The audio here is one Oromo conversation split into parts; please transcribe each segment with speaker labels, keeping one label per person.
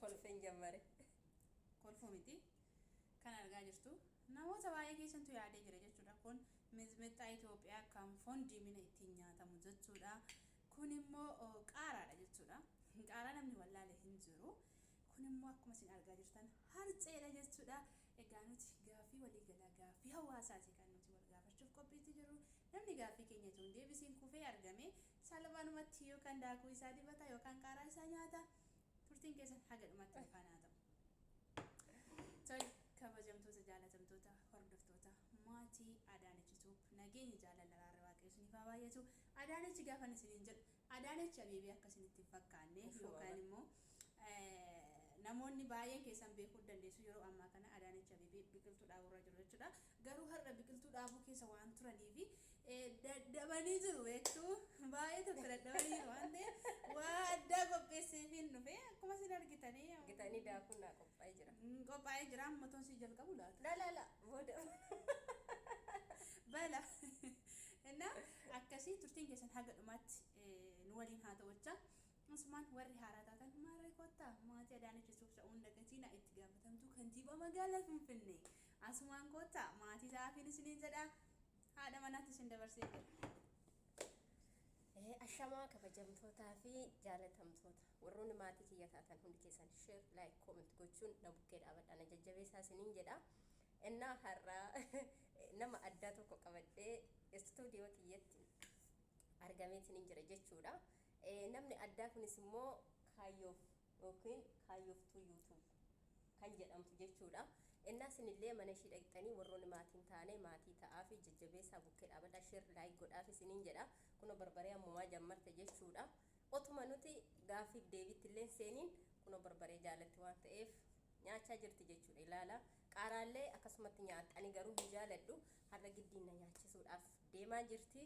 Speaker 1: kolfeen jammare
Speaker 2: kolfoo miti kan argaa jirtu namoota baay'ee keessantu yaadee jira jechuudha. Kun mizmixaa Itoophiyaa kan foon diimina ittiin nyaatamu jechuudha. Kun immoo qaaraadha jechuudha. Qaaraa namni wallaale hin jiru. Kun immoo akkuma isin argaa jirtan harceedha jechuudha. Egaa nuti gaaffii waliigalaa gaaffii hawaasaati kan nuti wal gaafachuuf qophiitti jirru. Namni gaaffii keenya tun deebisiin kufee argame salphaadhumatti yookaan daakuu isaa dibata yookaan qaaraa isaa nyaata. Turtiin keessan haga dhumatti afaan haa ta'u. Tole kabajamtoota jaalatamtoota hordoftoota maatii Adaanech Tube nageenya jaalala laarra waaqayyo isiniif haa baay'atu. Adaanech gaafa isiniin jedhu Adaanech Abeebee akka isinitti fakkaanne yookaan immoo namoonni baay'een keessan beekuu dandeessu yeroo ammaa kana Adaanech Abeebee biqiltuu dhaaburra jiru jechuudha. Garuu har'a biqiltuu dhaabuu keessa waan turaniif dadhabanii jiru beektuu baay'ee tokko dadhabanii jiru waan ta'eef waa addaa qopheesseef hin dhufe akkuma isin argitanii
Speaker 1: gitanii daakuun naa qophaa'ee jira.
Speaker 2: Qophaa'ee jira ammotoon si jalqabu laata?
Speaker 1: La booda
Speaker 2: bala እና akkasii turtiin keessan haga dhumaatti nu waliin haa ta'ucha. Asumaan warri haaraa taatan maarree kottaa maatii Adaanech Tube ta'uun dagatiin itti gaafatamtu kantiibaa magaalaa Finfinnee. Asumaan kottaa maatii taa'aafin isiniin jedha haadha manaatti isin dabarsee jira.
Speaker 1: Ashamaa kabajamtootaa fi jaalatamtoota warroonni maatii kiyya taatan hundi keessan share like comment gochuun na bukkee dhaabadhaan jajjabeessaa isiniin jedha. Innaa har'aa nama addaa tokko qabadhee istuudiyoo kiyyatti argamee isiniin jira jechuudha. Namni addaa kunis immoo kaayyoof yookiin kaayyoftuu YouTube kan jedhamtu jechuudha. Innaa isinillee mana ishii dhaqxanii warroonni maatiin taane maatii ta'aa fi jajjabeessaa bukkee dhaabadhaa share like godhaaf isiniin jedha. Kun barbaree ammumaa jammarte jechuudha. Otuma nuti gaaffiif deebiitti illee seeniin kun barbaree jaalatti waan ta'eef nyaachaa jirti jechuudha. Ilaala qaaraallee akkasumatti nyaatanii garuu hin jaaladhu. Har'a giddiin na nyaachisuudhaaf deemaa jirti.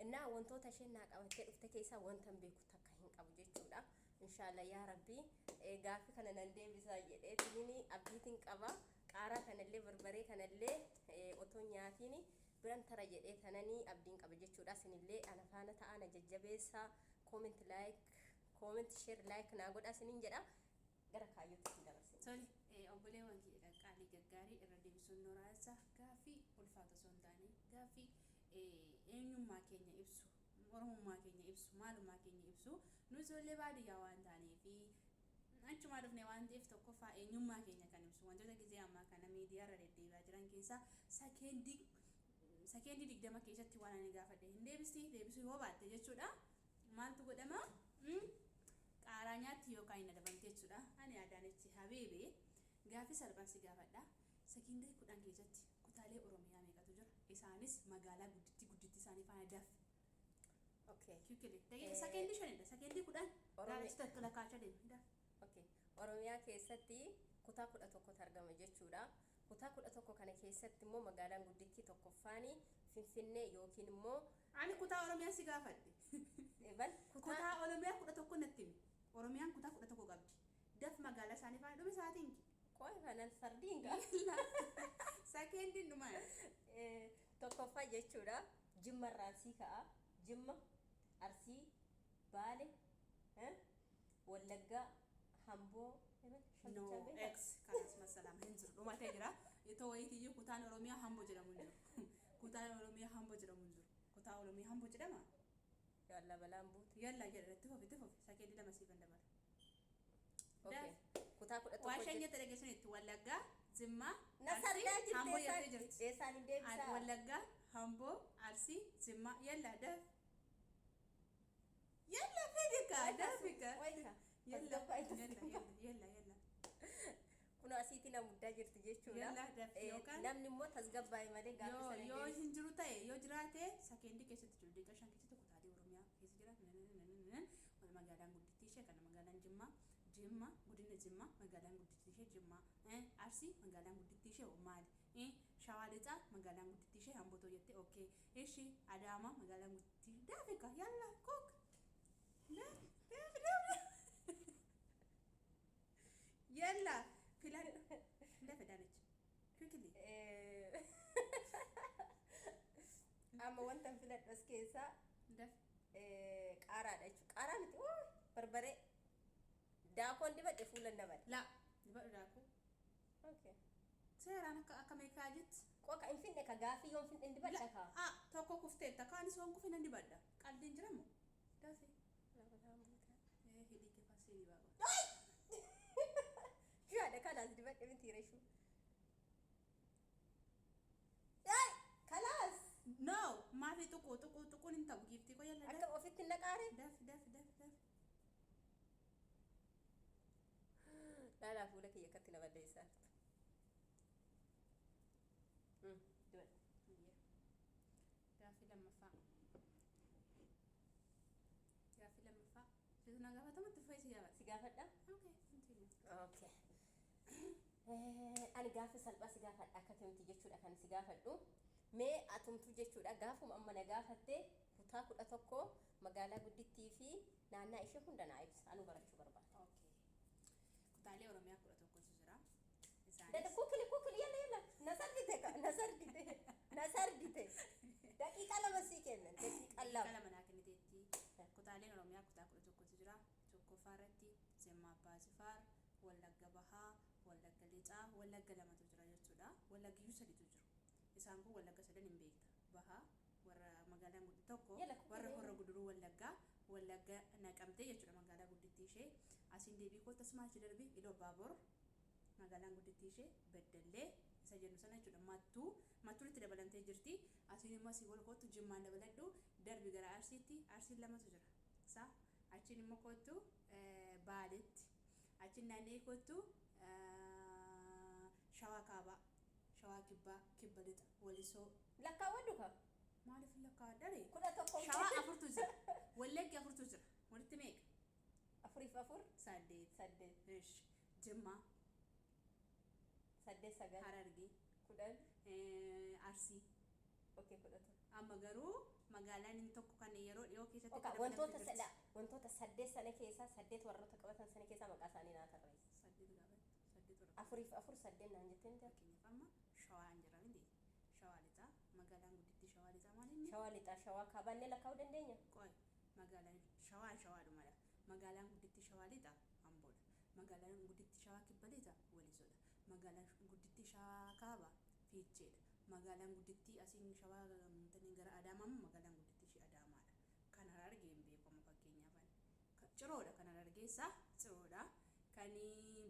Speaker 1: Innaa wantoota isheen naa qabattee dhufte keessaa wanta hin beeku takka hin qabu jechuudha. Inshallah yaa Rabbi gaaffii kana nan deebisaa jedhee tiniin abdiitiin qaba. Qaaraa kanallee barbaree kanallee otoo nyaatiin biran tara jedhee tananii abdiin qaba jechuudha. Isinillee ana faana ta'aa na jajjabeessaa comment like comment share like naa godhaa isiniin jedha. Gara kaayyootti isin dabarsina.
Speaker 2: Tole obboleewwan kiyya qaalii gaggaarii irra deebisuun nooraasaa gaaffii ulfaata osoo hin taane gaaffii eenyummaa keenya ibsu oromummaa keenya ibsu maalummaa keenya ibsu nu ijoollee baadiyyaa waan taaneefi achumaa dhufne waan ta'eef tokkoffaa eenyummaa keenya kan ibsu wantoota gizee ammaa kana miidiyaa irra deddeebi'aa jiran keessaa sekeendii 20 keessatti waan ani gaafadhe hin deebisuu yoo baatte jechuudha. Maaltu godhama? Qaaraa nyaatti yookaan hin adabamte jechuudha. Ani Adaanech Abeebee gaaffii salphaan si gaafadha. Sekeendii 10 keessatti kutaalee Oromiyaa meeqatu jira? Isaanis magaalaa gudditti isaanii faana daf.
Speaker 1: Okay.
Speaker 2: Kikile. Sekeendii 5dha. Sekeendii 10. Gaaffii takka lakkaachaa deema. Daf.
Speaker 1: Okay. Oromiyaa keessatti kutaa 11 argama jechuudha. Kutaa 11 kana keessatti immoo magaalaan guddittii tokkoffaanii Finfinnee yookiin immoo
Speaker 2: ani kutaa Oromiyaa si gaafadhe. Kutaa Oromiyaa 11 natti himi. Oromiyaan kutaa 11 qabdi. Daf magaalaa isaanii faana dhume sa'aatiin ki.
Speaker 1: Qoy kanan sardiinga.
Speaker 2: Sekeendii dhumaa.
Speaker 1: Tokkoffaa jechuudha. Jimma Raasii ka'a. Jimma Arsii Baale Wallaggaa Hamboo
Speaker 2: no X kanas masalam hin jiru dhumatee jira. Itoo wayiitii kutaan Oromiyaa Hamboo jedhamu hin jiru. Kutaan Oromiyaa Hamboo jedhamu hin jiru. Kutaa Oromiyaa Hamboo jedhama.
Speaker 1: Yalla balaan buuti.
Speaker 2: Yalla jedhatti fofi sekeendii lama siifan dabala.
Speaker 1: Okay. Kutaa 11
Speaker 2: waashanya telegeesinitti Wallaggaa Jimma
Speaker 1: Arsii
Speaker 2: Hamboo yettee jirti.
Speaker 1: Eessaan hin deebisaa?
Speaker 2: Wallaggaa Hamboo Arsii Jimma yalla daf. Yalla fidika dafika. Yalla.
Speaker 1: Kun asiitti na muddaa jirti jechuudha. Namni immoo tasgabbaa'e malee gaaffii sana
Speaker 2: yoo hin jiru ta'e yoo jiraate sekeendii keessatti jiru deeqa 5 keessatti kutaalee Oromiyaa keessa jira. Magaalaan guddittii ishee kana magaalaan Jimma godina Jimma magaalaan guddittii ishee Jimma Arsii magaalaan guddittii ishee maali Shawaa Lixaa magaalaan guddittii ishee Hamboo jettee okay ishi Adaamaa magaalaan guddittii daafika yalla kook yalla filan dafa Adaanech quickly
Speaker 1: amma wanta filadhas keessaa
Speaker 2: daf
Speaker 1: qaaraadha jechuudha. Qaaraa miti barbaree Daakoon dibadhe fuula namadha.
Speaker 2: La dibadhu daakuu.
Speaker 1: Okay.
Speaker 2: Seeraan akka meeqaa jetti.
Speaker 1: Qoqa hin finne ka gaafii yoon finne dibadha ka.
Speaker 2: Tokko kufteetta kaanis waan kufe nan dibadha. Qalbiin jiramu. Dafee. Hidhii kee fassii dibaa.
Speaker 1: Yaada kanaas dibadhe miti reeshu. Kalaas.
Speaker 2: No, maafi tuquun hin ta'u giiftii koo yalla.
Speaker 1: Akka ofitti naqaare.
Speaker 2: Daf.
Speaker 1: Laalaa fuula kiyya akkatti na balleessaa.
Speaker 2: Gaaffii lammaffaa. Situ na gaafatamatti fayyi si gaafata.
Speaker 1: Si gaafadha?
Speaker 2: Okay, continue.
Speaker 1: Okay. Ani gaafa salphaa si gaafadha akka ta'utti jechuudha kan si gaafadhu. Mee atumtu jechuudha gaafuma amma na gaafattee kutaa 11 magaalaa guddittii fi naannaa ishee hunda naa ibsa. Anu barachuu barbaada.
Speaker 2: Okay. Kutaalee Oromiyaa 11tu jira.
Speaker 1: Dada kukuli yalla nasardite. Daqiiqa lama sii kennan. Daqiiqa lama
Speaker 2: naa kenniteetti. Kutaaleen Oromiyaa kutaa 11tu jira. Tokkoffaa irratti Zimmaa Baasifaar, Wallagga Bahaa, Wallagga Lixaa, Wallagga lamatu jira jechuudha. Wallaggiyyuu saditu jiru. Isaan kun Wallagga sadan hin beekta. Bahaa warra magaalaan guddittii tokko warra Horra Guduruu Wallaggaa, Wallagga Naqamtee jechuudha magaalaa guddittii ishee. Asiin deebii koo tasuma achi darbii Iloo Baaboor magaalaan guddittii ishee Beddallee isa jennu sana jechuudha. Mattuun itti dabalantee jirti. Asiin immoo asii wal kootu Jimmaan dabaladhu darbi gara Arsiitti. Arsiin lamatu jira. Isaa achiin immoo kootu Baaleetti. Achiin naannee kootu Shawaa Kaabaa, Shawaa Kibbaa, Kibba Lixa, Walisoo.
Speaker 1: Lakkaawwadhu ka?
Speaker 2: Maaliif lakkaawwadhare?
Speaker 1: 11.
Speaker 2: Shawaa 4tu jira. Wallaggi 4tu jira. Walitti meeqa?
Speaker 1: 4
Speaker 2: 8. Ish. Jimmaa.
Speaker 1: 8 9.
Speaker 2: Harargee.
Speaker 1: 10.
Speaker 2: Arsii.
Speaker 1: Okay 11.
Speaker 2: Amma garuu magaalaan inni tokko kan yeroo dhiyoo keessatti
Speaker 1: wantoota 8 sana keessaa 8 warroota qabatan sana keessaa maqaa isaanii naa tarreessi. 4 8 naan jettee miti.
Speaker 2: Fakkeenyaaf amma Shawaa hin jira miti. Shawaa Lixaa magaalaan guddittii Shawaa Lixaa maal inni?
Speaker 1: Shawaa Lixaa Shawaa Kaabaannee lakkaa'uu dandeenya?
Speaker 2: Qoy magaalaan Shawaadhumadha. Magaalaan guddittii Shawaa Lixaa Amboodha. Magaalaan guddittii Shawaa Kibba Lixaa Walisoodha. Magaalaan guddittii Shawaa Kaabaa Fiicheedha. Magaalaan guddittii asiin Shawaa gara Adaamaa magaalaan guddittii ishee Adaamaadha. Kan Harargee hin beekamu fakkeenyaaf Ciroodha. Kan Harargeessaa Ciroodha. Kan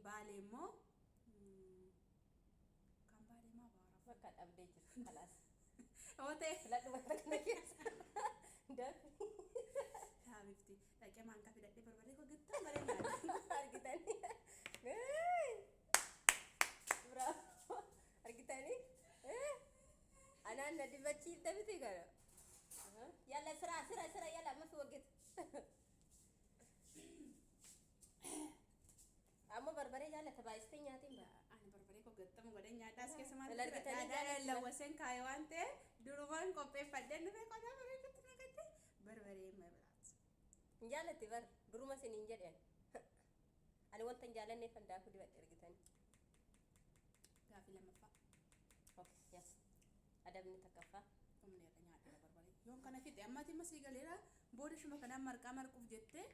Speaker 2: Baalee immoo kan Baalee maa baara
Speaker 1: bakka dhabdee jirtu kalaas.
Speaker 2: Ootee
Speaker 1: filadhu bakka kana keessa. Dafi.
Speaker 2: Haabifti dhaqee maankaa fidadhee barbaree koo gittaa bareedaa
Speaker 1: argitanii. Bravo. Argitanii? Anaan na dibachiifte miti gara. Yalla sira yalla amma fi waggeet. Amma barbaree jaallata baay'istee nyaatiin ba'a.
Speaker 2: Ani barbaree koo gattamu godhee nyaadhaa as keessa maal jira? Daadhaan lawwaseen kaayee waan ta'eef durumaan qopheeffadhee dhufee qodaa bareedutti naqatte barbaree mabiraati.
Speaker 1: Hin jaallatti bar duruma isiniin jedhan. Ani wanta hin jaallanneef handaafuu dibadhe argitanii.
Speaker 2: Gaaffii lammaffaa.
Speaker 1: Okay, yes. Adabni takkaffaa.
Speaker 2: Humneerra nyaadhaa barbaree. Yoon kana fixe ammatti immoo sii galeera booda shuma kanaan marqaa marquuf jettee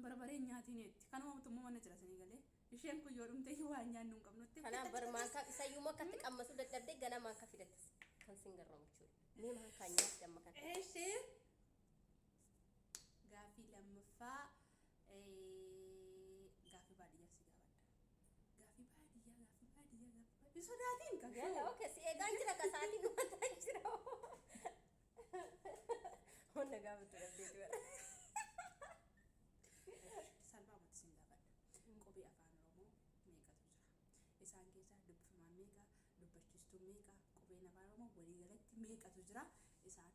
Speaker 2: barbaree nyaatiin jetti. Kanuma mootummaa mana jira sanii galee. Isheen kun yoo dhumte waan nyaannu hin qabnutti.
Speaker 1: Kanaaf bar maankaa isayyuu akkatti qammasuu dadhabdee ganaa maankaa fidattes kan siin garraamu jechuudha. Mee maankaa nyaatti amma kana.
Speaker 2: Ishee gaaffii lammaffaa gaaffii baadiyyaa si gaafadha. Gaaffii baadiyyaa. Sodaatiin kan.
Speaker 1: Yalla okay si eegaan jira ka saatiin wanta jira. Honna gaafatu dhabdeetu bara.
Speaker 2: Salphaamatti sin gaafadha. Qubee afaan Oromoo meeqatu jira? Isaan keessaa dubbifamaan meeqa? Dubbachiistuun meeqa? Qubeen afaan Oromoo waliigalatti meeqatu jira? Isaan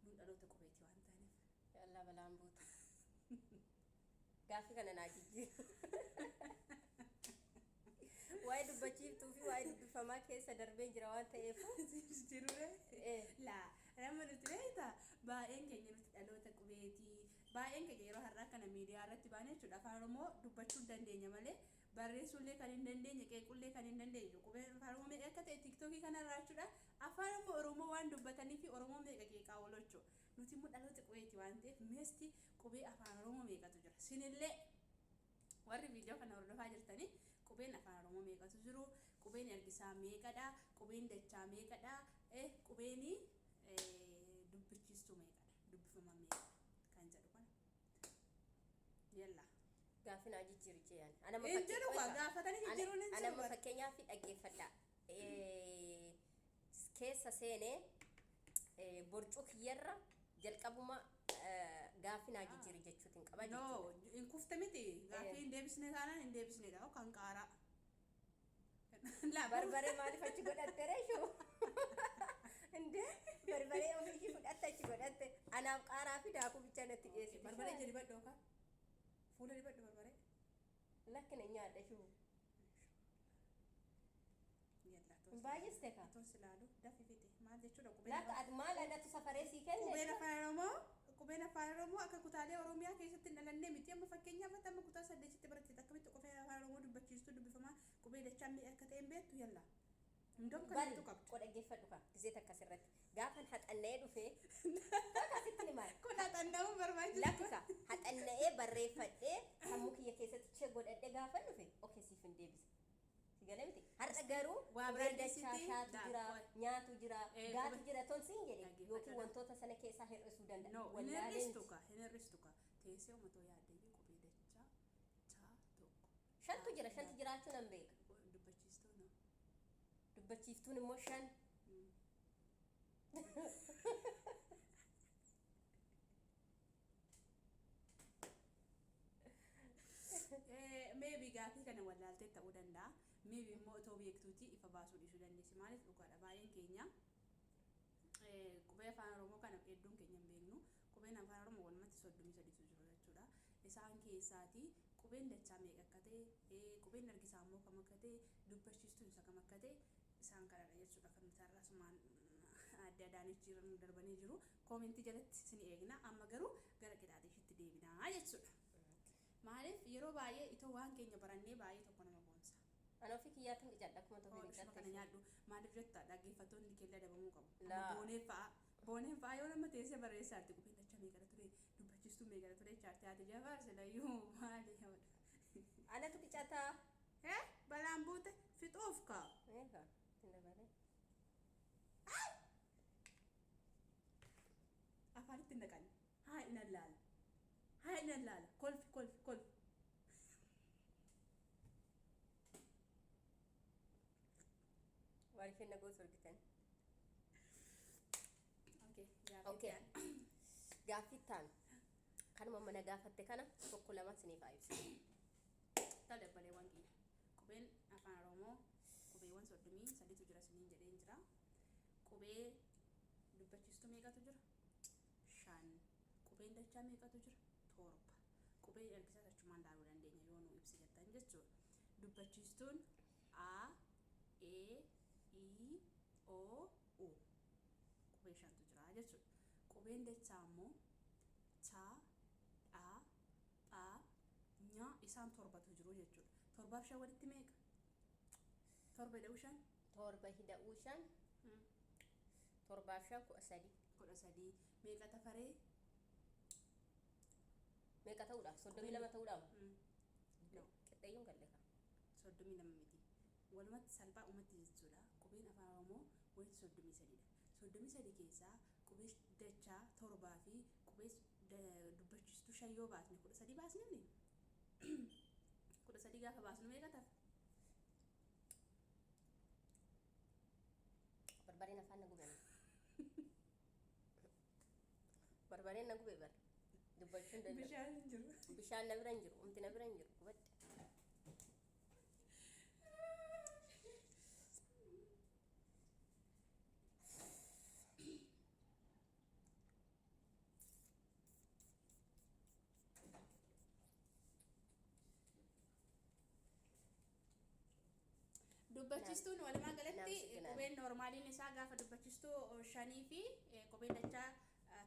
Speaker 2: nun dhaloota qubeetti waan ta'aniif.
Speaker 1: Yalla balaan buuta. Gaaffii kana naa jijjiiru. Waa'ee dubbachiiftuu fi waa'ee dubbifamaa keessa darbee jira waan ta'eef.
Speaker 2: Jirure? Laa nama nuti beektaa baay'een keenya nuti dhaloota qubeetii. Baay'een keenya yeroo har'aa kana miidiyaa irratti baane jechuudha. Afaan Oromoo dubbachuu dandeenya malee barreessuullee kan hin dandeenye qeequllee kan hin dandeenye qubeen afaan Oromoo meeqa akka ta'e tiiktookii kanarraa jechuudha. Afaan Oromoo waan dubbatanii fi Oromoo meeqa qeeqaa oolchuu. Nuti immoo dhaloota qubeetii waan ta'eef meesti qubee afaan Oromoo meeqatu jira? sinillee warri viidiyoo kana hordofaa jirtanii qubeen afaan oromoo meeqatu jiru, qubeen ergisaa meeqadha, qubeen dachaa meeqadha, qubeen dubbichiistuu meeqadha, dubbifama meeqadha kan jedhu kana yalla
Speaker 1: gaafina jijjiiru jeen
Speaker 2: injiru waa gaafatanii jijjiiruun hin jiru.
Speaker 1: Anama fakkeenyaaf dhaggeeffadha keessa seenee borcuu kiyyarra jalqabuma gaafina jijjiiru jechuutiin qaba
Speaker 2: jechuudha. No hin kufte miti gaafii hin deebisne taanaan hin deebisnedha kan qaaraa.
Speaker 1: Barbaree maaliif achi godhatte reeshu? Inde barbaree ofiishii fudhatte achi godhatte anaaf qaaraa fi daakuu bicha natti dhiyeessi.
Speaker 2: Barbaree jedhi badhoo ka fuula dibadhu barbaree
Speaker 1: lakkina nyaadha shuu.
Speaker 2: Baay'iste ka tos ilaalu dafi fite maal jechuudha
Speaker 1: lakka ati maal adatu safaree sii kenne
Speaker 2: qubeen afaan oromoo akka kutaalee oromiyaa keessatti hin dhalannee miti amma fakkeenyaaf amma kutaa 8tti baratte akkamitti qubeen afaan oromoo dubbachiistu dubbifamaa qubee dachaa mi'a akka ta'een beektu yalla hundum kanatu qabdu
Speaker 1: qodhaggeeffadhu ka gisee takkas irratti gaafan haxanna'ee dhufee akkasitti ni maal
Speaker 2: kun haxanna'uu barbaachisa
Speaker 1: lakkika haxanna'ee barreeffadhee sammuu kiyya keessatti chee godhadhe gaafan dhufe okee siif hin deebisa sigalamti har'a garuu dachaa shaatu jira nyaatu jira gaatu jira tonsiin jedhe yookiin wantoota sana keessaa hir'isuu danda'a
Speaker 2: hin hir'istu ka teessee uummatoo yaaddeeyyuu qubee dachaa chaa tokko
Speaker 1: shantu jira shanti jiraachuu nan beeka
Speaker 2: dubbachiistuu no
Speaker 1: dubbachiiftuun immoo shan
Speaker 2: maybe gaafii kana wallaaltee ta'uu danda'a maybe immoo otoo beektuuti ifa baasuu dhiisuu dandeessi maaliif dhugaadha baay'een keenya qubee afaan oromoo kana hedduun keenya hin beeknu qubeen afaan oromoo walumatti 33tu jiru jechuudha isaan keessaati qubeen dachaa meeqa akka ta'e qubeen ergisaa immoo kam akka ta'e dubbachiistuun isa kam akka ta'e isaan kanadha jechuudha kan nuti har'asumaan adda addaanis jiran darbanii jiru koomentii jalatti isin eegna amma garuu gara qixaaxeeshitti deebinaa jechuudha maaliif yeroo baay'ee itoo waan keenya barannee baay'ee tokko nama boonsa.
Speaker 1: Ana ofii kiyyaatiin ijadha akkuma tokko
Speaker 2: hin kana nyaadhu maaliif jetta dhaggeeffattoonni keella dabamuu qabu. Booneen fa'aa yoo nama teessee barreessaatti qubeen dachaa meeqadha ture dubbachiistuu meeqadha ture chaartii ati jabaarse layyuu maali hawwadha.
Speaker 1: Anatu qicataa.
Speaker 2: Balaan buute fixuuf kaa.
Speaker 1: Eegaa hin dabalee.
Speaker 2: Afaanitti hin naqanne haa hin allaala. Hai nalala kolfi
Speaker 1: Wari finna go sorgitan
Speaker 2: okay
Speaker 1: gaaffitaan kanuma mana gaafatte kana tokko lama siniif ibsa
Speaker 2: dabbalee wangi qubeen afaan oromoo qubeewwan 33tu jira siniin jedheen jira qubee dubbachiistuu meeqatu jira 5 qubeen dachaa meeqatu jira torba qubee ergisaa achumaan ilaaluu dandeenya yoo nu ibsi jettan jechuudha dubbachiistuun a e i o u qubee 5tu jira jechuudha qubeen dachaa immoo cha dha pha nya isaan torbatu jiru jechuudha torbaaf 5 walitti meeqa torba hidha'uu 5
Speaker 1: torba hidha'uu 5 torbaaf 5
Speaker 2: 13 meeqa tafaree
Speaker 1: meeqa ta'uudha 32 ta'uudha qixxeeyyoon galle ka
Speaker 2: 32 miti walumatti salphaa uumatti jechuudha qubeen afaan oromoo walitti 33dha 33 keessaa qubee dachaa torbaa fi qubee dubbachiistuu 5 yoo baasne 13 baasne 13 gaafa baasnu meeqa ta'a
Speaker 1: barbareen afaan na gubee barbareen na gubee bar dubbachuun danda'u bishaan na bira hin jiru umti na bira hin jiru gubadde
Speaker 2: dubbachiistuun walumaa galatti qubeen normaaliin isaa gaafa dubbachiistuu 5 fi qubeen dachaa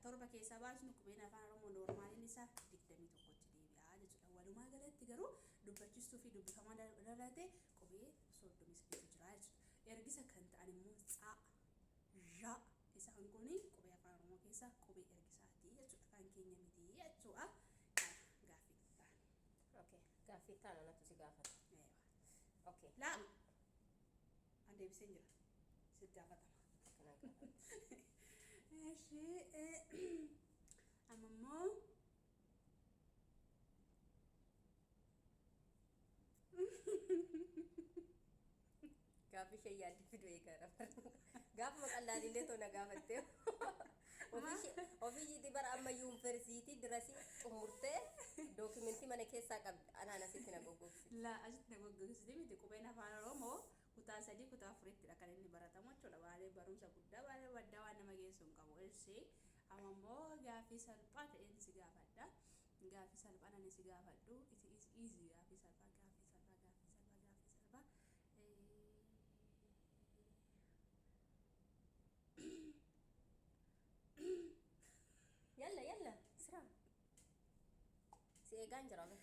Speaker 2: torba keessaa baasnu qubeen afaan oromoo normaaliin isaa 21tti deebi'a jechuudha walumaa galatti garuu dubbachiistuu fi dubbifamaa dabalate qubee 33 jira jechuudha ergisa kan ta'an immoo tsaa ja isaan kun qubee afaan oromoo keessaa qubee ergisaati jechuudha kan keenya miti jechuudha gaaffii
Speaker 1: gaaffii taana natu si gaafata. Okay.
Speaker 2: laa an deebiseen jira si gaafatama.
Speaker 1: Kana gaafata.
Speaker 2: Eshi amammoo
Speaker 1: Gaaffii ishee yaaddi fiduu eegaadha. Gaafuma qallaalillee toona gaafattee ofii ishiitii bara amma yuunivarsiitii dirasii xumurtee dookimentii mana keessaa qabdi. Anaan asitti na goggogsi.
Speaker 2: laa asitti na goggogsitii miti qubeen afaan oromoo kutaa 3 kutaa 4ttidha kan inni baratamu jechuudha. Baay'ee barumsa guddaa baay'ee baddaa waan nama geessu hin qabu. Eshi amammoo gaaffii salphaa ta'een si gaafadha. Gaaffii salphaan ani si gaafadhu it is easy. Gaaffii salphaa.
Speaker 1: Yalla sira si eegaan jira amma.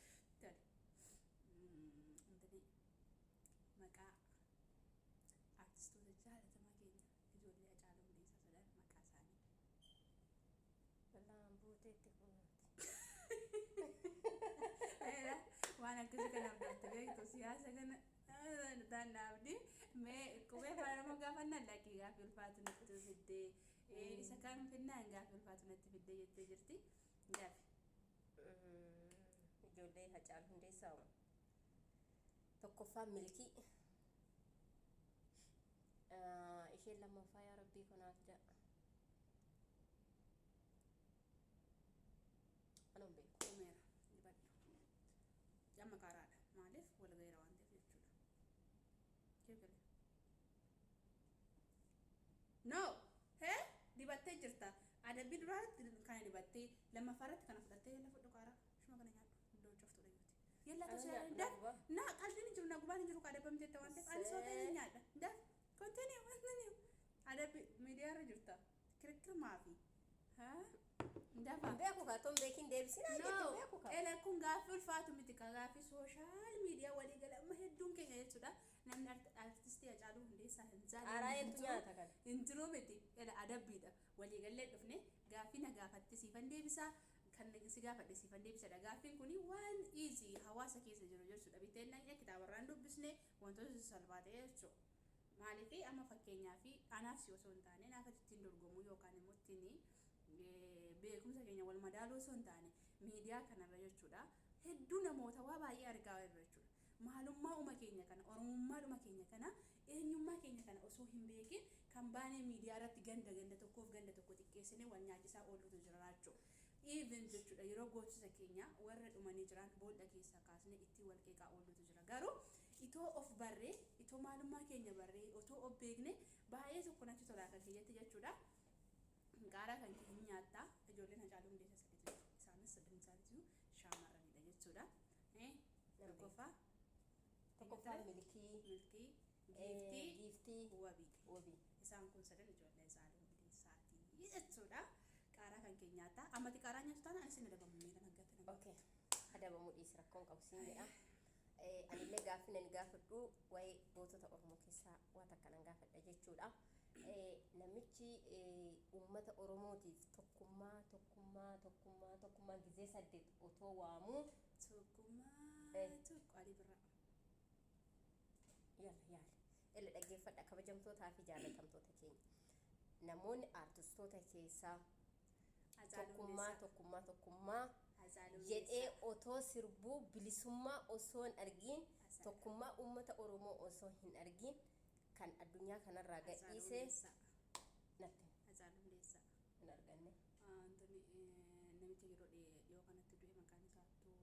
Speaker 2: Intani maqaa artistoota jaalatamaa keenya ijoollee Hacaaluu Hundeessaa sadan maqaa isaanii.
Speaker 1: Wallaan buuteetti kunuuti.
Speaker 2: Waan akkasii kanaaf dafte beektu siyaasa kana dandaabdi mee qubee afaan oromoo gaafannaan lakkii gaaffii ulfaatu natti fiddee isa kaan finnaan gaaffii ulfaatu natti fiddee jettee jirti.
Speaker 1: Ijoollee Hacaaluu Hundeessaa tokkoffaan milkii isheen lammaffaa yaa rabbii kanaaf jedha. Anuun beeku.
Speaker 2: Dhumeera dibadhu. Jamma kaaraadha. Maaliif wal gahiira waan ta'eef jechuudha. Keekale. No! Hee? Dibattee jirta. Adabbii duraatti kana dibattee lammaffaarratti kana fudhattee yalla fudhu qaaraa. Shuma kana nyaadhu. Iddoo coftu dhayyuuti. Yalla tashaa daf. Na qalbiin jiru na gubaan jiru adabamte jette waan ta'eef ani soota ni nyaadha. Daf. Continue waan nani. Adabbii miidiyaarra jirta. Kirkir maafi. Haa? Dafa.
Speaker 1: Beeku kaa toon beekin deebisinaa jettu beeku kaa.
Speaker 2: Ele kun gaaffii ulfaatu miti ka gaaffii sooshaal miidiyaa walii gala amma hedduun keenya jechuudha. Namni artistii Hacaaluu Hundeessaa hin jaallanne.
Speaker 1: Araayeentu nyaata kana.
Speaker 2: Hin jiru miti. Ele adabbiidha. Walii gallee dhufne gaaffii na gaafatte siifan deebisaa. Kan si gaafadhe siifan deebisadha. Gaaffiin kuni waan easy hawaasa keessa jiru jechuudha. Biteen dhaqee kitaabarraan dubbisne wantoota salphaa ta'e jechuudha. Maaliif amma fakkeenyaaf anaaf si osoo hin taane naaf ittiin dorgomuu yookaan immoo ittiin beekumsa keenya wal madaaluu osoo hin taane miidiyaa kanarra jechuudha. Hedduu namoota waa baay'ee argaa jirra jechuudha. Maalummaa keenya kana oromummaa keenya kana eenyummaa keenya kana osoo hin beekin kan baanee miidiyaa irratti ganda tokkoof ganda tokko xiqqeessine wal nyaachisaa oolutu jira jechuudha. Even jechuudha yeroo gootisa keenya warra dhumanii jiran boolla keessaa kaasne itti wal qeeqaa oolutu jira. Garuu itoo of barree itoo maalummaa keenya barree otoo of beekne baay'ee tokko natti tola akka kiyyatti jechuudha. Qaaraa kan keenya nyaattaa ijoolleen Hacaaluu Hundeessaa sadii isaanis sadan isaaniitu shaamarranidha jechuudha. Tokkoffaa
Speaker 1: milkii giiftii wabii.
Speaker 2: Isaan kun sadan ijoollee Hacaaluu Hundeessaati jechuudha. Qaaraa kan keenya nyaattaa ammati qaaraa nyaatu taana anis hin adabamu miidhaan haggaatti nama.
Speaker 1: Okay. Adabamuu dhiisi rakkoon qabu siin jedha. Anillee gaaffii nan gaafadhu waa'ee gootota Oromoo keessaa waan takka nan gaafadha jechuudha. Namichi uummata Oromootiif tokkummaa gizee 8 otoo waamuu
Speaker 2: tokkummaa tokko Alii Birraa.
Speaker 1: Yalla illa dhaggeeffadha kabajamtootaa fi jaallatamtoota keenya. Namoonni artistoota keessaa tokkummaa jedhee otoo sirbuu bilisummaa osoo hin argin tokkummaa uummata Oromoo osoo hin argin kan addunyaa kanarraa gadhiisee natti
Speaker 2: Hacaaluu Hundeessaa
Speaker 1: hin arganne.
Speaker 2: Namicha yeroo dhiyoo kanatti du'e maqaan isaattuu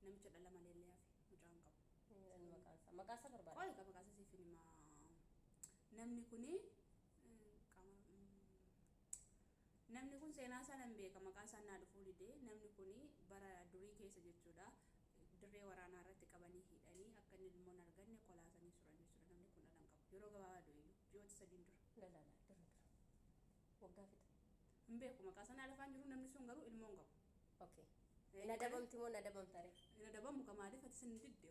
Speaker 2: namicha dhala maleellee hafe mucaan qabu.
Speaker 1: Maqaan isaa barbaada.
Speaker 2: Qola maqaan isaa siif hima. Namni kun seenaa isaa nan beeka maqaan isaa naa dhufuu didee namni kuni bara durii keessa jechuudha. Dirree waraanaa irratti qabanii hidhanii akka inni ilmoo hin arganne kolaasanii turan jechuudha. Namni kun dhalan qabu. Yeroo gabaabaa du'e ji'oota 3 dura.
Speaker 1: Waggaa fixa.
Speaker 2: Hin beeku maqaa isaa naa lafaan jiru namni sun garuu ilmoo hin qabu.
Speaker 1: Okay. Ina dabamti moo na dabamtare?
Speaker 2: Ina dabamu kamaaliif ati sin didde.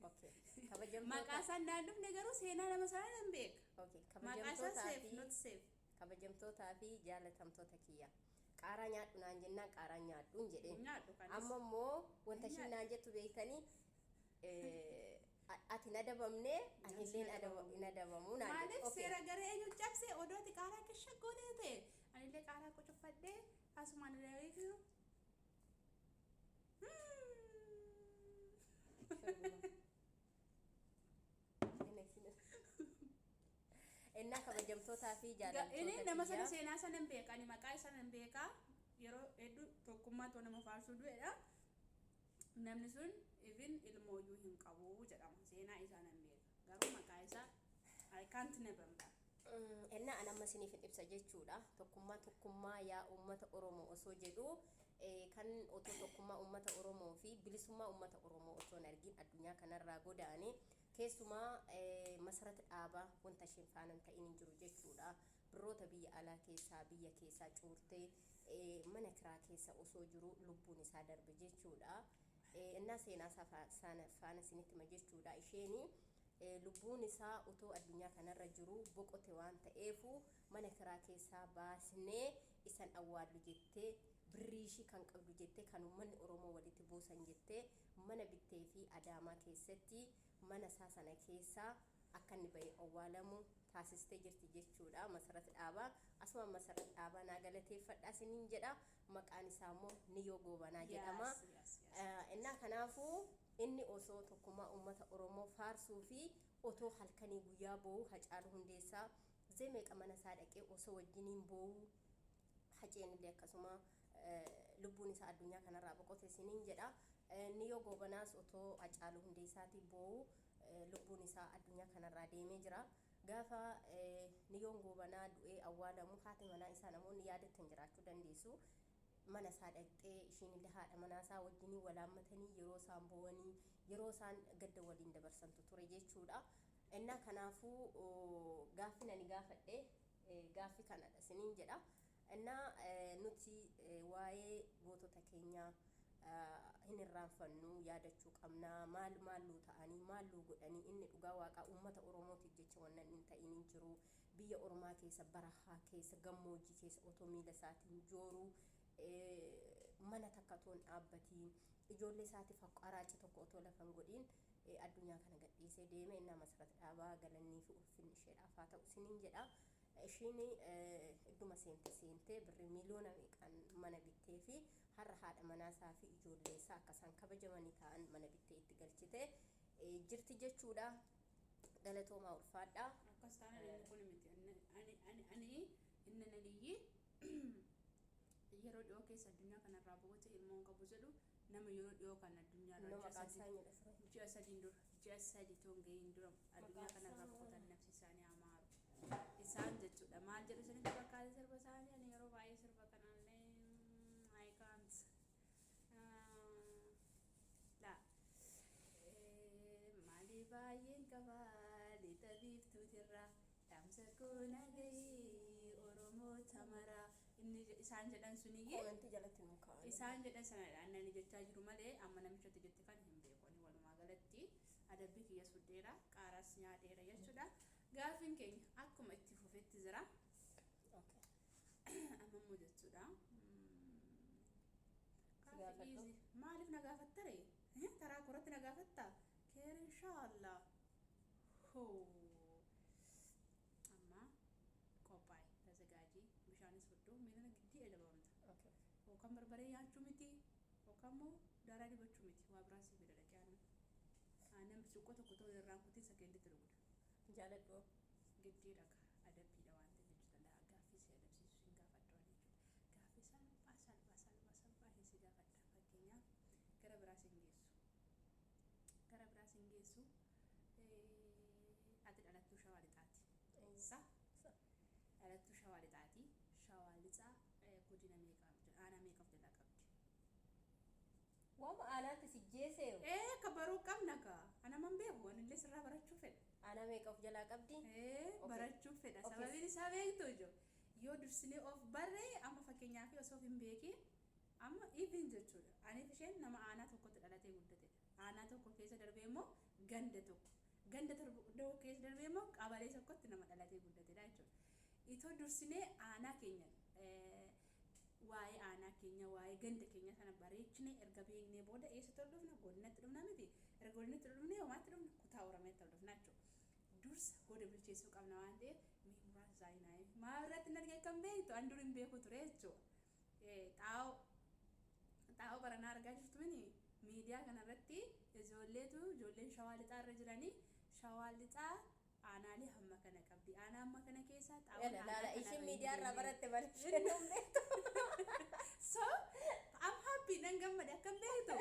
Speaker 1: Okay. Kabajamtoota.
Speaker 2: Maqaa isaa naan dhufne garuu seenaa nama sanaa nan beeka.
Speaker 1: Okay.
Speaker 2: Maqaa isaa safe not safe.
Speaker 1: Kabajamtootaa fi jaallatamtoota kiyya. Qaaraa nyaadhu naan jennaan qaaraa nyaadhuun jedheen.
Speaker 2: Nyaadhu kanis.
Speaker 1: Amma immoo wanta ishiin naan jettu beektanii ati na dabamne anilleen na dabamu naan
Speaker 2: maaliif
Speaker 1: okay
Speaker 2: seera garee eenyu cabse odooti qaaraa keessa godhee ta'e anillee qaaraa qocoffadhee asumaan ilaalee
Speaker 1: እና kabajamtootaa fi
Speaker 2: inni
Speaker 1: jaalaltoota
Speaker 2: nama sana
Speaker 1: biyyaa
Speaker 2: seenaa sana hin beeka ani maqaa isaa hin beeka yeroo hedduu tokkummaa too nama faarsuu du'edha namni sun even ilmooyyuu hin qabu jedhama seenaa isaa hin beeka garuu maqaa isaa I can't never
Speaker 1: እና anamma isiniif ibsa jechuudha tokkummaa yaa uummata oromoo osoo jedhu kan otoo tokkummaa uummata oromoo fi bilisummaa uummata oromoo osoo hin argin addunyaa kanarraa godaane keessumaa masarata dhaabaa wanta isheen faana hin ta'in hin jiru jechuudha biroota biyya alaa keessaa biyya keessaa cuurtee mana kiraa keessa osoo jiru lubbuun isaa darbe jechuudha እና seenaa faana isinitti hima jechuudha isheeni lubbuun isaa utoo addunyaa kanarra jiru boqote waan ta'eefu mana kiraa keessaa baasnee isan awwaallu jettee birriishii kan qabdu jettee kan uummanni oromoo walitti buusan jettee mana bittee fi adaamaa keessatti mana isaa sana keessaa akka inni bahee awwaalamu taasistee jirti jechuudha masarata dhaabaa asuma masarata dhaabaa naa galateeffadhaa isiniin jedha maqaan isaa immoo Niyoo Goobanaa jedhama innaa kanaafuu inni osoo tokkummaa uummata oromoo faarsuu fi otoo halkanii guyyaa boo'u Hacaaluu Hundeessaa zemeeqa mana isaa dhaqee osoo wajjiniin boo'u haceen illee akkasuma lubbuun isaa addunyaa kanarraa boqote isiniin jedha Niyoo Goobanaas otoo Hacaaluu Hundeessaatii boo'u lubbuun isaa addunyaa kanarraa deemee jira gaafa Niyoon Goobanaa du'ee awwaalamu haati manaa isaa namoonni yaadattan jiraachuu dandeessu mana isaa dhaqxee ishiin illee haadha manaa isaa wajjiniin walaammatanii yeroo isaan boo'anii yeroo isaan gadda waliin dabarsantu ture jechuudha innaa kanaafuu gaaffii nani gaafadhe gaaffii kanadha isiniin jedha innaa nuti waa'ee gootota keenyaa hin irraanfannu yaadachuu qabna maalluu ta'anii maalluu godhanii inni dhugaa waaqaa uummata oromootiif jecha wannan hin ta'in hin jiru biyya ormaa keessa barahaa keessa gammoojjii keessa otoo miila isaatiin jooruu mana takka toon dhaabbatiin ijoollee isaatiif qaraaci tokko otoo lafa hin godhin addunyaa kana gadhiisee deeme innaa masarata dhaabaa galannii fi ulfinni isheedhaaf haa ta'u isiniin jedha ishiin idduma seentee birrii miliyoona meeqaan mana bittee fi har'a haadha manaasaa fi ijoollee isaa akkasaan kabajamanii ta'an mana bittee itti galchite jirti jechuudha galatoomaa ulfaadhaa
Speaker 2: akkas taana inni kun miti ani inni naliyyi yeroo dhiyoo keessa addunyaa kanarraa boqote ilmoon qabu jedhu nama yeroo dhiyoo kan addunyaarraa ji'a sadii toon gahiin dura addunyaa kanarraa boqotan nafsi isaanii amaaru isaan jechuudha maal jedhu isinitti fakkaate sirba isaanii ani yeroo baay'ee sirba kanallee I can't la maali baay'een qabaa lixa biiftuutirraa dhaamsa koona gahii oromoo tamaraa inni isaan jedhan suniyye
Speaker 1: koomenti jalatti nu kaa'an
Speaker 2: isaan jedhan sanadha annani jechaa jiru malee amma namichatti jette kan hin beekoni walumaa galatti adabbii kiyya suddeera qaaraas nyaadheera jechuudha gaaffiin keenya akkuma itti fufetti jira ammoo jechuudha maaliif na gaafattare taraa koratti na gaafatta keer inshaallah hoo amma qophaa'e tazagaajii bishaanis fudhu miidhana giddii edabamta yookaan barbaree nyaachuu miti yookaan immoo daaraa dibachuu miti waa biraasii fida dhaqee aannan bicuqqoo tokko ta'uu irraan kutii sakeentitti dhuguudha
Speaker 1: jaaladhu
Speaker 2: giddii dhaqa adabbiidha waan ta'eef jechuudha gaaffii si adabsiisu hin gaafadhu gaaffii salphaa hin si gaafadha fakkeenyaaf gara biraas hin geessu ati dhalattuu shawaa lixaati sa dhalattuu shawaa lixaati shawaa lixaa godina meeqaaf aanaa meeqaaf jalaa qabdi
Speaker 1: waama aanaatti si jeesee
Speaker 2: ka baruu qabna ka ana man beeku anillee sirraa barachuu fedha
Speaker 1: aanaa meeqaaf jalaa qabdi
Speaker 2: barachuu fedha sababiin isaa beektu yoo dursinee of barree amma fakkeenyaaf osoo hin beekin amma even jechuudha aniif isheen nama aanaa tokkotti dhalatee guddatedha aanaa tokko keessa darbee immoo ganda tokko keessa darbee immoo qabalee tokkotti nama dhalatee guddatedha jechuudha itoo dursinee aanaa keenya waa'ee aanaa keenya waa'ee ganda keenya sana bareechinee erga beeknee booda eessatti dhufna godinatti dhufna miti erga godinatti dhufne homaatti dhufne kutaa oromiyaatti ol dhufnaachuu dursa goda bilcheessuu qabna waan ta'eef mee muraasa saayinaa maa irratti hin argee kan beektu an dur hin beeku ture jechuudha xaa'oo baranaa argaa jirtu mini miidiyaa kanarratti ijoolleen shawaa lixaa irra jiranii shawaa lixaa aanaalee hamma kana qabdi aanaa hamma kana keessa xaa'oon
Speaker 1: laala isin miidiyaa irraa baratte malee
Speaker 2: so I'm happy nan gammade akkam beektu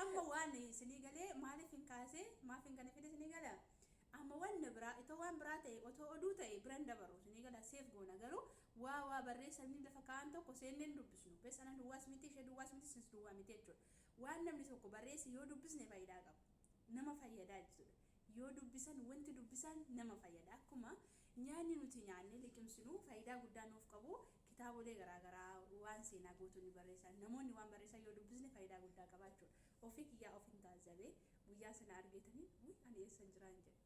Speaker 2: amma waan isinii galee maaliif hin kaase maaf hin kana fide isinii gala amma wanna biraa itoo waan biraa ta'e otoo oduu ta'e biran dabaru isinii gala seef goona garuu waa barreessanii lafa kaa'an tokko seenneen dubbisnu bes ana duwwaas miti ishee duwwaas miti sis duwwaa miti jechuudha waan namni tokko barreessi yoo dubbisne faayidaa qaba nama fayyadaa jechuudha yoo dubbisan wanti dubbisan nama fayyada akkuma nyaanni nuti nyaanne liqimsinu faayidaa guddaa nuuf qabu kitaabolee garaagaraa waan seenaa guutuun barreessan namoonni waan barreessan yoo dubbisne faayidaa guddaa qabaachuudha ofii kiyyaa ofiin taasisee guyyaa sana argatanii ani eessan jiraan jedhe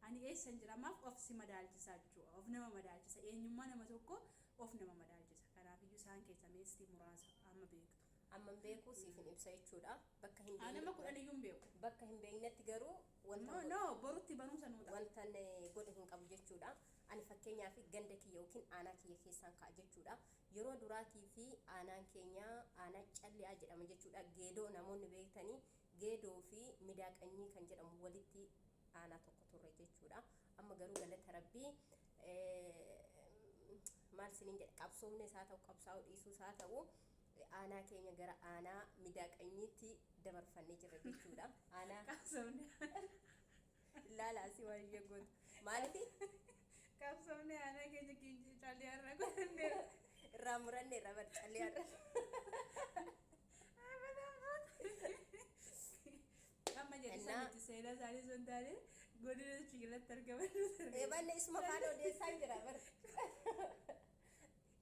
Speaker 2: ani eessan jira maaf of si madaalchisaa jechuudha of nama madaalchisa eenyummaa nama tokko of nama madaalchisa kanaafiyyuu isaan keessa meestii muraasa amma beektu
Speaker 1: amma beeku siif hin ibsa jechuudha bakka hin
Speaker 2: beekne nama kudhaniyyuu hin beeku
Speaker 1: bakka hin beeknetti garuu wanta
Speaker 2: no borutti barumsa nuuta
Speaker 1: wanta godhe hin qabu jechuudha ani fakkeenyaaf ganda kiyya yookiin aanaa kiyya keessaan ka'a jechuudha yeroo duraatii fi aanaan keenya aanaa calliyaa jedhama jechuudha geedoo namoonni beektanii geedoo fi midaaqanyii kan jedhamu walitti aanaa tokko turre jechuudha amma garuu galata rabbii maal siniin jedhe qabsoomne isaa ta'u qabsaa'uu dhiisuu isaa ta'u aanaa keenya gara aanaa midaaqanyiitti dabarfannee jirra jechuudha aanaa
Speaker 2: qabsoomne
Speaker 1: laala asii waan ishee gootu maaliif
Speaker 2: qabsoomne aanaa keenya kiinji calliyaa irra godhanne
Speaker 1: irraa muranne irra bar calliyaa irra
Speaker 2: amma jedhe sanitti seenaa isaanii sun taane godina fiigilatti argaman
Speaker 1: eebanne isuma faana odeessaa jira bar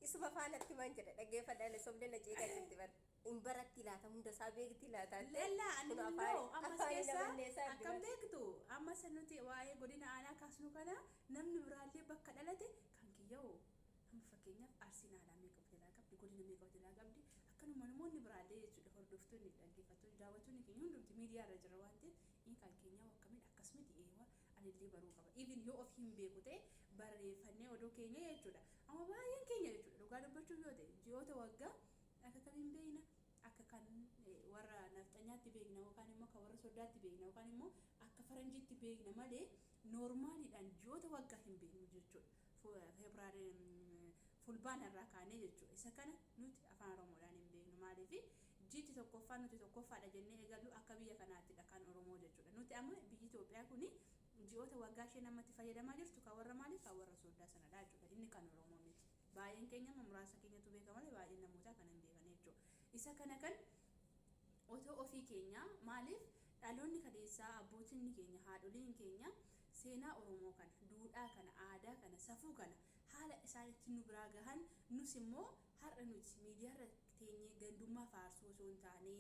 Speaker 1: isuma faanatti maan jedha dhaggeeffadhaan sobde na jeeqa jirti bar in baratti laata hunda isaa beekti laata
Speaker 2: lella ani ammas keessa akkam beektu ammas nuti waa'ee godina aanaa kaasnu kana namni biraallee bakka dhalate kan kiyyoo amma fakkeenyaaf arsiin aadaa meeqa jalaa qabdi godina meeqa jalaa qabdi akkanuma namoonni biraallee jechuudha hordoftoonni dhaggeeffattoonni daawwattoonni keenya hundumti miidiyaa irra jira waan ta'eef in kan keenyaa akkamiin akkasumatti eewa anillee baruu qaba even yoo of hin beeku ta'e barreeffannee odoo keenya jechuudha amma baay'een keenya jechuudha dhugaa dubbachuuf yoo ta'e ji'oota waggaa akka kamiin beekna akka kan warra nafxanyaatti beekna yookaan immoo kan warra soddaatti beekna yookaan immoo akka faranjiitti beekna malee noormaaliidhaan ji'oota waggaa hin beeknu jechuudha febraarii fulbaana irraa kaanee jechuudha isa kana nuti afaan oromoodhaan hin beeknu maaliif jiitti tokkoffaa nuti tokkoffaadha jennee eegallu akka biyya kanaattidha kan oromoo jechuudha nuti amma biyyi Itoophiyaa kuni ji'oota waggaa ishee namatti fayyadamaa jirtu kan warra maaliif kan warra soddaa sanadha jechuudha inni kan oromoo miti baay'een keenya muraasa keenyatu beeka malee baay'een namootaa kan hin beekan jechuudha isa kana kan otoo ofii keenya maaliif dhaloonni kadeessaa abbootiin keenya haadholiin keenya seenaa oromoo kana duudhaa kana aadaa kana safuu kana haala isaanitti nu biraa gahan nus immoo har'a nuti miidiyaa irra teenyee gandummaa faarsuu osoo hin taane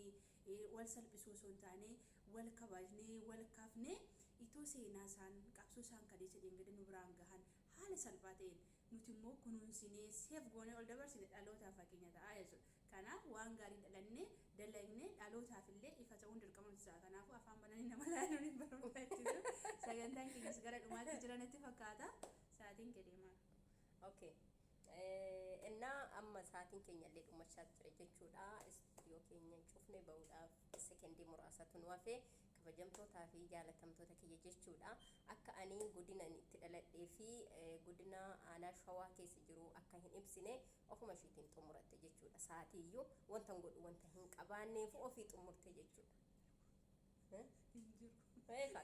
Speaker 2: wal salphisuu osoo hin taane wal kabajnee wal kaafnee itoo seenaa isaan qabsoo isaan kadeessa deengade nu biraan gahan haala salphaa ta'een nuti immoo kunuunsinee seef goonee ol dabarsine dhalootaaf fakkeenya ta'aa jechuudha kanaaf waan gaarii dhalannee dalagnee dhalootaaf illee ifa ta'uun dirqama nuti ta'a kanaafuu afaan bananii nama laaluun hin barbaachisu sagantaan keenyas gara dhumaatti jiranitti fakkaata sa'aatiin kedeemaa
Speaker 1: okay እና amma sa'aatiin keenya illee dhumachaa jira jechuudha istuudiyoo keenya cufnee bahuudhaaf sekendii muraasatu nu hafe kabajamtootaa fi jaalatamtoota kiyya jechuudha akka ani godina itti dhaladhee fi godina aanaa shawaa keessa jiru akka hin ibsine ofuma ishiitiin xumuratte jechuudha sa'aatiiyyuu wanta godhu wanta hin qabaanneef ofii xumurte jechuudha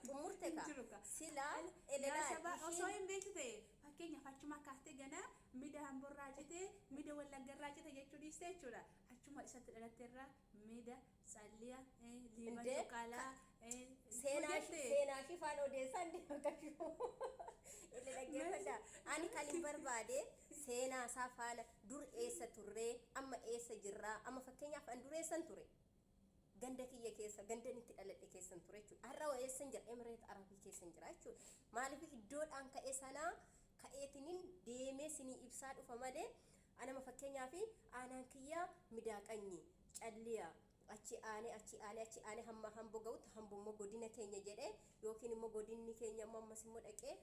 Speaker 1: xumurte ka silaa
Speaker 2: eleelaa osoo hin beektu ta'e fakkeenyaaf achuma kaastee ganaa mida hamburraa cite mida wallaggarraa cite jechuu dhiiste jechuudha achuma isatti dhalatteerraa mida calliya liima cuqaalaa
Speaker 1: seenaa shifaan odeessaan deemakashuu illee dhaggeeffadha ani kan hin barbaade seenaa isaa faana dur eessa turree amma eessa jirraa amma fakkeenyaaf an dureessan ture ganda kiyya keessa gandan itti dhaladhe keessan ture jechuudha har'a eessan jira emireet arabii keessan jira jechuudha maaliif iddoodhaan ka'e sanaa ka'eetiniin deemee sinii ibsaa dhufa malee anama fakkeenyaaf aanaan kiyya midaaqanyi calliya achi aane hambo ga'utti hambummoo godina keenya jedhee yookiin immoo godinni keenya immoo ammas immoo dhaqee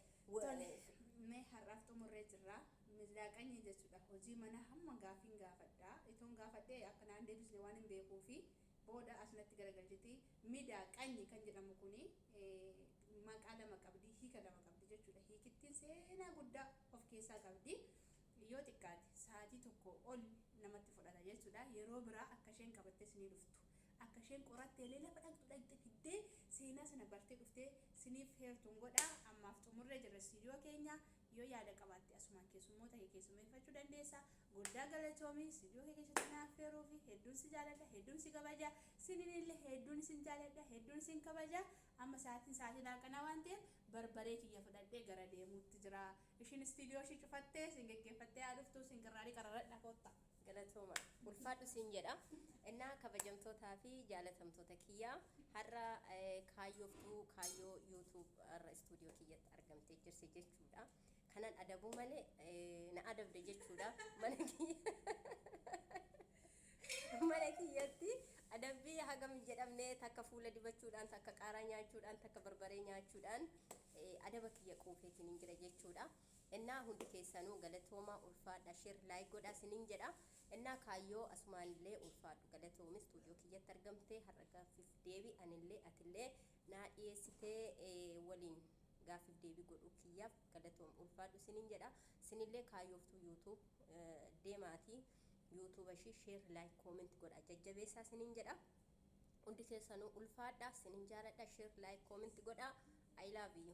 Speaker 2: mee har'aaf xumurree jirra miidhaqanii jechuudha hojii mana hamma gaafiin gaafadhaa itoon gaafadhee akkanaan deebisne waan hin beekuufi booda asnatti garagalchiti miidhaqanii kan jedhamu kuni maqaa lama qabdi hiika lama qabdi jechuudha hiikittiin seenaa guddaa of keessaa qabdi yoo xiqqaate sa'aatii tokko ol namatti fudhata jechuudha yeroo biraa akka isheen qabattee sinii dhuftu akka isheen qorattee lafa dhaqxu fiddee seenaa sana bartee dhuftee siniif heertuun godhaa ammaaf xumurree jirra siidiyoo keenya yoo yaada qabaatte asumaan keessummoota kee keessummeeffachuu dandeessa guddaa galatoomii siidiyoo kee keessatti naaf feeruu fi hedduun si jaaladha hedduun si kabaja sinillee hedduun isin jaaladha hedduun isin kabaja amma sa'aatii laaqanaa waan ta'eef barbaree kiyya fudhadhee gara deemuutti jira ishiin istiidiyoo ishii cufattee sin geggeeffattee haa dhuftu sin garraarii qararradha koottaa.
Speaker 1: galatooma ulfaadhu siin jedha innaa kabajamtootaa fi jaalatamtoota kiyyaa har'a kaayyoo yuutuub irra istuudiyoo kiyyatti argamtee jirti jechuudha kanan adabuu malee na adabde jechuudha mana kiyyatti adabbii hagam jedhamne takka fuula dibachuudhaan takka qaaraa nyaachuudhaan takka barbaree nyaachuudhaan adaba kiyya quufeetiin hin jira jechuudha innaa hundi keessanuu galatoomaa ulfaadha shir laayik godhaa sinin jedha innaa kaayyoo asumaanillee ulfaadhu galatoomi istuudiyoo kiyyatti argamtee har'a gaaffiif deebii anillee atillee naa dhiyeessitee waliin gaaffiif deebii godhuu kiyyaaf galatoom ulfaadhu sinin jedha sinillee kaayyooftuu yuutuub deemaatii yuutuuba ishii sheer laayik kooment godha jajjabeessaa sinin jedha hundi keessanuu ulfaadha sinin jaaladha sheer laayik kooment godha I love you.